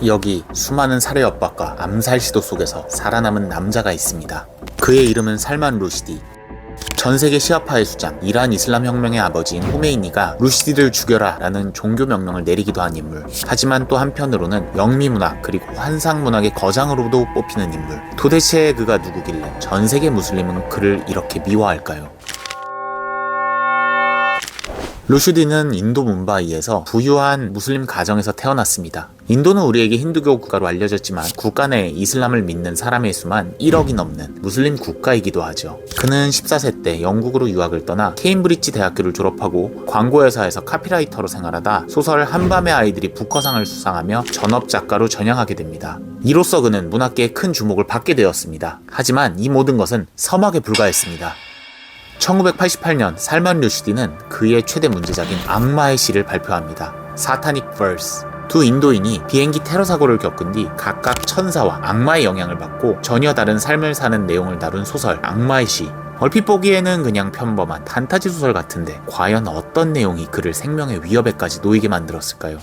여기 수많은 살해 협박과 암살 시도 속에서 살아남은 남자가 있습니다. 그의 이름은 살만 루시디. 전세계 시아파의 수장, 이란 이슬람 혁명의 아버지인 호메이니가 루시디를 죽여라 라는 종교 명령을 내리기도 한 인물. 하지만 또 한편으로는 영미문학 그리고 환상문학의 거장으로도 뽑히는 인물. 도대체 그가 누구길래 전세계 무슬림은 그를 이렇게 미워할까요? 루슈디는 인도 뭄바이에서 부유한 무슬림 가정에서 태어났습니다. 인도는 우리에게 힌두교 국가로 알려졌지만 국가 내에 이슬람을 믿는 사람의 수만 1억이 넘는 무슬림 국가이기도 하죠. 그는 14세 때 영국으로 유학을 떠나 케임브리지 대학교를 졸업하고 광고회사에서 카피라이터로 생활하다 소설 한밤의 아이들이 부커상을 수상하며 전업작가로 전향하게 됩니다. 이로써 그는 문학계에 큰 주목을 받게 되었습니다. 하지만 이 모든 것은 서막에 불과했습니다. 1988년 살만 루슈디는 그의 최대 문제작인 악마의 시를 발표합니다. 사타닉 버스. 두 인도인이 비행기 테러 사고를 겪은 뒤 각각 천사와 악마의 영향을 받고 전혀 다른 삶을 사는 내용을 다룬 소설 악마의 시. 얼핏 보기에는 그냥 평범한 판타지 소설 같은데 과연 어떤 내용이 그를 생명의 위협에까지 놓이게 만들었을까요?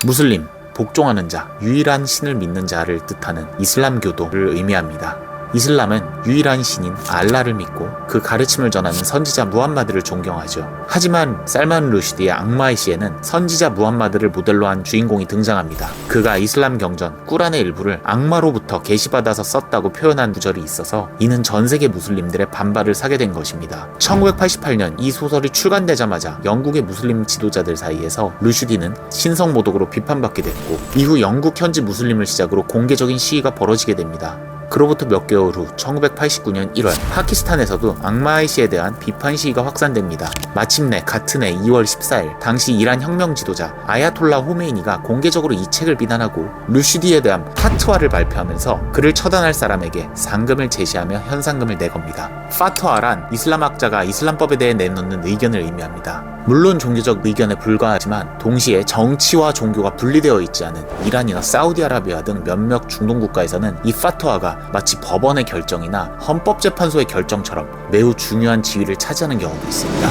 무슬림, 복종하는 자, 유일한 신을 믿는 자를 뜻하는 이슬람교도를 의미합니다. 이슬람은 유일한 신인 알라를 믿고 그 가르침을 전하는 선지자 무함마드를 존경하죠. 하지만 살만 루시디의 악마의 시에는 선지자 무함마드를 모델로 한 주인공이 등장합니다. 그가 이슬람 경전 꾸란의 일부를 악마로부터 계시받아서 썼다고 표현한 구절이 있어서 이는 전세계 무슬림들의 반발을 사게 된 것입니다. 1988년 이 소설이 출간되자마자 영국의 무슬림 지도자들 사이에서 루슈디는 신성모독으로 비판받게 됐고 이후 영국 현지 무슬림을 시작으로 공개적인 시위가 벌어지게 됩니다. 그로부터 몇 개월 후 1989년 1월 파키스탄에서도 악마의 시에 대한 비판 시위가 확산됩니다. 마침내 같은 해 2월 14일 당시 이란 혁명 지도자 아야톨라 호메이니가 공개적으로 이 책을 비난하고 루슈디에 대한 파트와를 발표하면서 그를 처단할 사람에게 상금을 제시하며 현상금을 내겁니다. 파트와란 이슬람학자가 이슬람법에 대해 내놓는 의견을 의미합니다. 물론 종교적 의견에 불과하지만 동시에 정치와 종교가 분리되어 있지 않은 이란이나 사우디아라비아 등 몇몇 중동 국가에서는 이 파트와가 마치 법원의 결정이나 헌법재판소의 결정처럼 매우 중요한 지위를 차지하는 경우도 있습니다.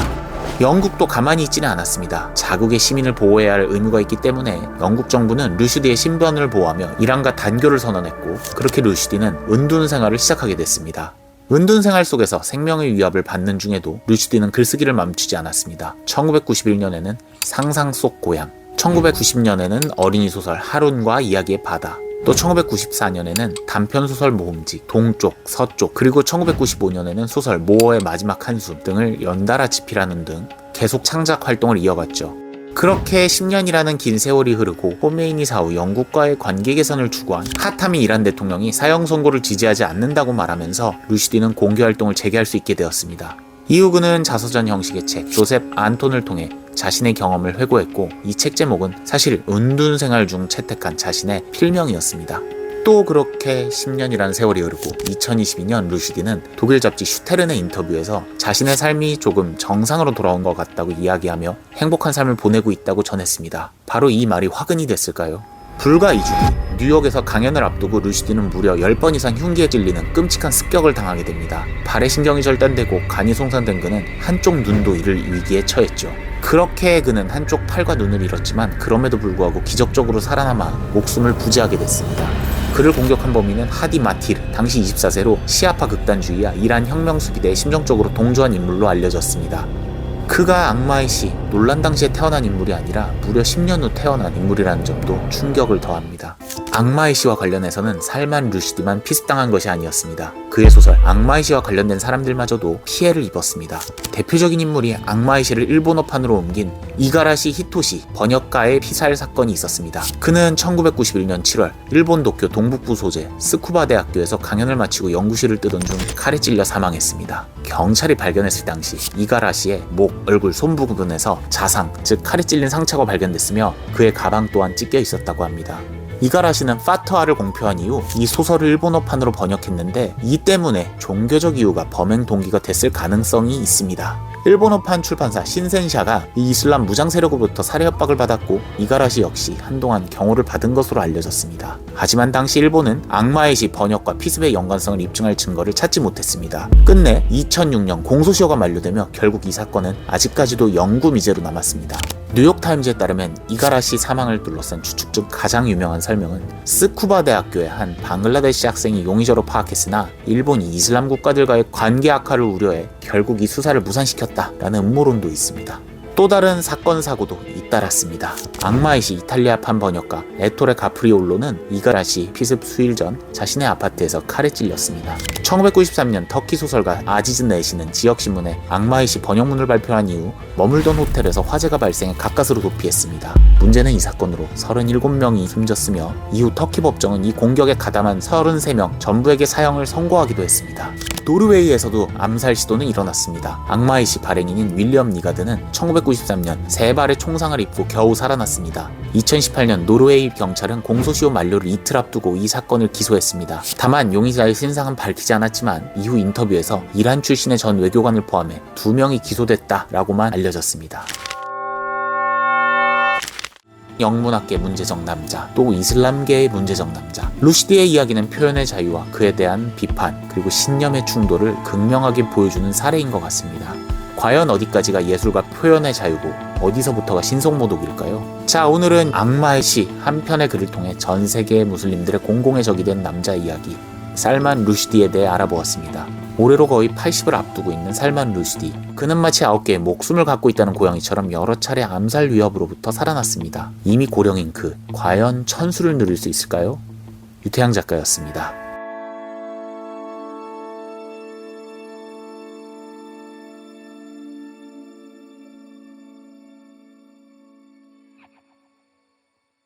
영국도 가만히 있지는 않았습니다. 자국의 시민을 보호해야 할 의무가 있기 때문에 영국 정부는 루슈디의 신변을 보호하며 이란과 단교를 선언했고 그렇게 루슈디는 은둔 생활을 시작하게 됐습니다. 은둔 생활 속에서 생명의 위협을 받는 중에도 루슈디는 글쓰기를 멈추지 않았습니다. 1991년에는 상상 속 고향, 1990년에는 어린이 소설 하룬과 이야기의 바다, 또 1994년에는 단편소설 모음집, 동쪽, 서쪽, 그리고 1995년에는 소설 모어의 마지막 한숨 등을 연달아 집필하는 등 계속 창작 활동을 이어갔죠. 그렇게 10년이라는 긴 세월이 흐르고 호메이니 사후 영국과의 관계 개선을 추구한 카타미 이란 대통령이 사형 선고를 지지하지 않는다고 말하면서 루슈디는 공개 활동을 재개할 수 있게 되었습니다. 이후 그는 자서전 형식의 책 조셉 안톤을 통해 자신의 경험을 회고했고 이 책 제목은 사실 은둔 생활 중 채택한 자신의 필명이었습니다. 또 그렇게 10년이라는 세월이 흐르고 2022년 루슈디는 독일 잡지 슈테른의 인터뷰에서 자신의 삶이 조금 정상으로 돌아온 것 같다고 이야기하며 행복한 삶을 보내고 있다고 전했습니다. 바로 이 말이 화근이 됐을까요? 불과 2주 뒤 뉴욕에서 강연을 앞두고 루슈디는 무려 10번 이상 흉기에 찔리는 끔찍한 습격을 당하게 됩니다. 발의 신경이 절단되고 간이 손상된 그는 한쪽 눈도 잃을 위기에 처했죠. 그렇게 그는 한쪽 팔과 눈을 잃었지만 그럼에도 불구하고 기적적으로 살아남아 목숨을 부지하게 됐습니다. 그를 공격한 범인은 하디 마티르, 당시 24세로 시아파 극단주의와 이란 혁명 수비대에 심정적으로 동조한 인물로 알려졌습니다. 그가 악마의 시, 논란 당시에 태어난 인물이 아니라 무려 10년 후 태어난 인물이라는 점도 충격을 더합니다. 악마의 시와 관련해서는 살만 루슈디만 피습당한 것이 아니었습니다. 그의 소설 악마의 시와 관련된 사람들마저도 피해를 입었습니다. 대표적인 인물이 악마의 시를 일본어판으로 옮긴 이가라시 히토시 번역가의 피살 사건이 있었습니다. 그는 1991년 7월 일본 도쿄 동북부 소재 스쿠바 대학교에서 강연을 마치고 연구실을 뜨던 중 칼에 찔려 사망했습니다. 경찰이 발견했을 당시 이가라시의 목, 얼굴, 손 부분에서 자상, 즉 칼에 찔린 상처가 발견됐으며 그의 가방 또한 찢겨 있었다고 합니다. 이가라시는 파트와를 공표한 이후 이 소설을 일본어판으로 번역했는데 이 때문에 종교적 이유가 범행 동기가 됐을 가능성이 있습니다. 일본어판 출판사 신센샤가 이 이슬람 무장 세력으로부터 살해 협박을 받았고 이가라시 역시 한동안 경호를 받은 것으로 알려졌습니다. 하지만 당시 일본은 악마의 시 번역과 피습의 연관성을 입증할 증거를 찾지 못했습니다. 끝내 2006년 공소시효가 만료되며 결국 이 사건은 아직까지도 영구 미제로 남았습니다. 뉴욕타임즈에 따르면 이가라시 사망을 둘러싼 추측 중 가장 유명한 설명은 스쿠바 대학교의 한 방글라데시 학생이 용의자로 파악했으나 일본이 이슬람 국가들과의 관계 악화를 우려해 결국 이 수사를 무산시켰다라는 음모론도 있습니다. 또 다른 사건 사고도 잇따랐습니다. 악마의 시 이탈리아판 번역가 에토레 가프리올로는 이가라시 피습 수일 전 자신의 아파트에서 칼에 찔렸습니다. 1993년 터키 소설가 아지즈 네시는 지역신문에 악마의 시 번역문을 발표한 이후 머물던 호텔에서 화재가 발생해 가까스로 도피했습니다. 문제는 이 사건으로 37명이 숨졌으며 이후 터키 법정은 이 공격에 가담한 33명 전부에게 사형을 선고하기도 했습니다. 노르웨이에서도 암살 시도는 일어났습니다. 악마의 시 발행인인 윌리엄 니가드는 1993년 3발의 총상을 입고 겨우 살아났습니다. 2018년 노르웨이 경찰은 공소시효 만료를 이틀 앞두고 이 사건을 기소했습니다. 다만 용의자의 신상은 밝히지 않았지만 이후 인터뷰에서 이란 출신의 전 외교관을 포함해 2명이 기소됐다라고만 알려졌습니다. 영문학계 문제적 남자, 또 이슬람계의 문제적 남자. 루시디의 이야기는 표현의 자유와 그에 대한 비판, 그리고 신념의 충돌을 극명하게 보여주는 사례인 것 같습니다. 과연 어디까지가 예술과 표현의 자유고 어디서부터가 신속모독일까요? 자, 오늘은 악마의 시 한 편의 글을 통해 전 세계의 무슬림들의 공공의 적이 된 남자 이야기 살만 루시디에 대해 알아보았습니다. 올해로 거의 80을 앞두고 있는 살만 루시디. 그는 마치 9개의 목숨을 갖고 있다는 고양이처럼 여러 차례 암살 위협으로부터 살아났습니다. 이미 고령인 그, 과연 천수를 누릴 수 있을까요? 유태양 작가였습니다.